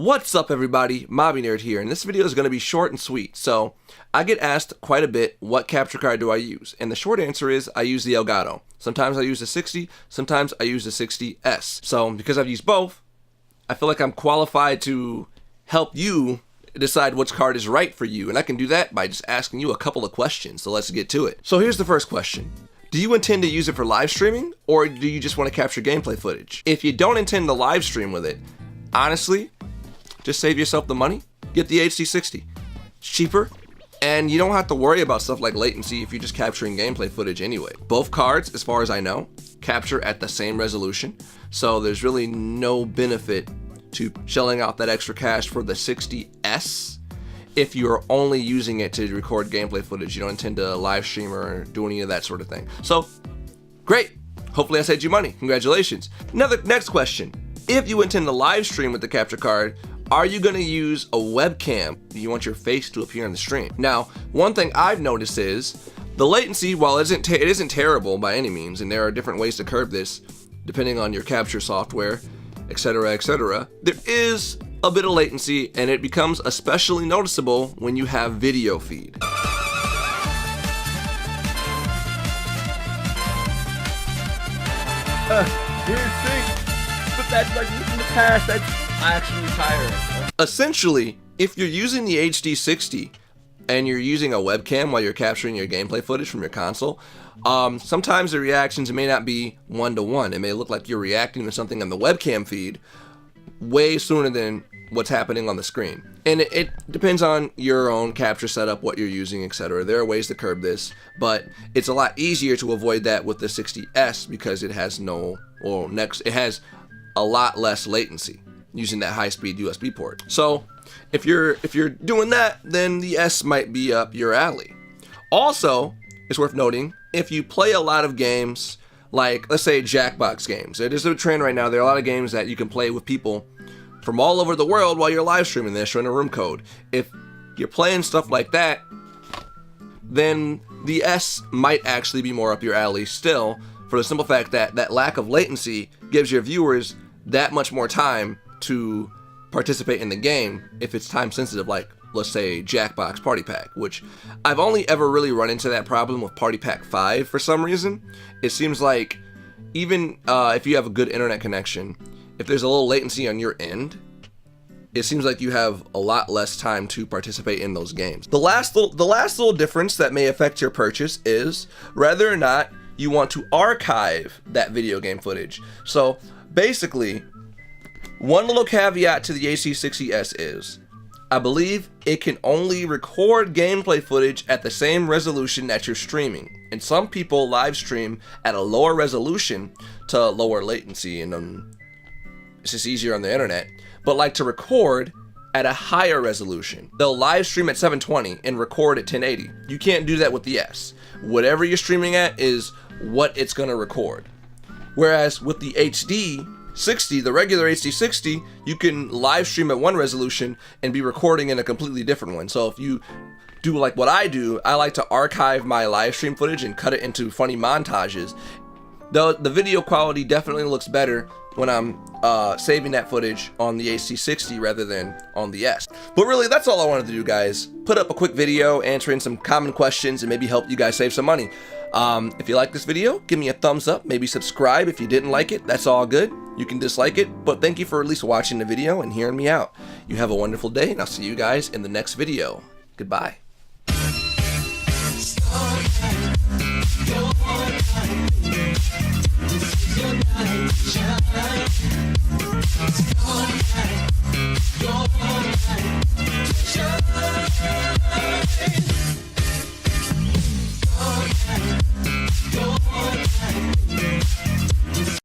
What's up everybody, Mobby Nerd here, and this video is going to be short and sweet. So, I get asked quite a bit, what capture card do I use? And the short answer is, I use the Elgato. Sometimes I use the 60, sometimes I use the 60S. So, because I've used both, I feel like I'm qualified to help you decide which card is right for you. And I can do that by just asking you a couple of questions, so let's get to it. So here's the first question. Do you intend to use it for live streaming, or do you just want to capture gameplay footage? If you don't intend to live stream with it, honestly, just save yourself the money, get the HD60. It's cheaper, and you don't have to worry about stuff like latency if you're just capturing gameplay footage anyway. Both cards, as far as I know, capture at the same resolution, so there's really no benefit to shelling out that extra cash for the 60S if you're only using it to record gameplay footage. You don't intend to live stream or do any of that sort of thing. So, great. Hopefully I saved you money. Congratulations. Next question. If you intend to live stream with the capture card, are you going to use a webcam? Do you want your face to appear on the stream? Now, one thing I've noticed is the latency, while it isn't terrible by any means, and there are different ways to curb this depending on your capture software, etc., there is a bit of latency, and it becomes especially noticeable when you have video feed. Weird thing, but that's like in the past, that's actually tiring. Essentially, if you're using the HD60 and you're using a webcam while you're capturing your gameplay footage from your console, sometimes the reactions may not be one-to-one. It may look like you're reacting to something on the webcam feed way sooner than what's happening on the screen. And it depends on your own capture setup, what you're using, etc. There are ways to curb this, but it's a lot easier to avoid that with the 60S because it has it has a lot less latency using that high-speed USB port. So if you're doing that, then the S might be up your alley. Also, it's worth noting, if you play a lot of games like, let's say, Jackbox games. It is a trend right now. There are a lot of games that you can play with people from all over the world while you're live streaming this or in a room code. If you're playing stuff like that, then the S might actually be more up your alley still, for the simple fact that that lack of latency gives your viewers that much more time to participate in the game if it's time sensitive, like, let's say, Jackbox Party Pack, which I've only ever really run into that problem with Party Pack 5 for some reason. It seems like even if you have a good internet connection, if there's a little latency on your end, it seems like you have a lot less time to participate in those games. The last little difference that may affect your purchase is whether or not you want to archive that video game footage. So basically, one little caveat to the HD60S is, I believe it can only record gameplay footage at the same resolution that you're streaming. And some people live stream at a lower resolution to lower latency, and it's just easier on the internet, but like to record at a higher resolution. They'll live stream at 720 and record at 1080. You can't do that with the S. Whatever you're streaming at is what it's gonna record. Whereas with the HD60, the regular HD60, you can live stream at one resolution and be recording in a completely different one. So if you do like what I do, I like to archive my live stream footage and cut it into funny montages. The video quality definitely looks better when I'm saving that footage on the HD60 rather than on the S. But really, that's all I wanted to do, guys. Put up a quick video answering some common questions and maybe help you guys save some money. If you like this video, give me a thumbs up, maybe subscribe. If you didn't like it, that's all good. You can dislike it, but thank you for at least watching the video and hearing me out. You have a wonderful day, and I'll see you guys in the next video. Goodbye.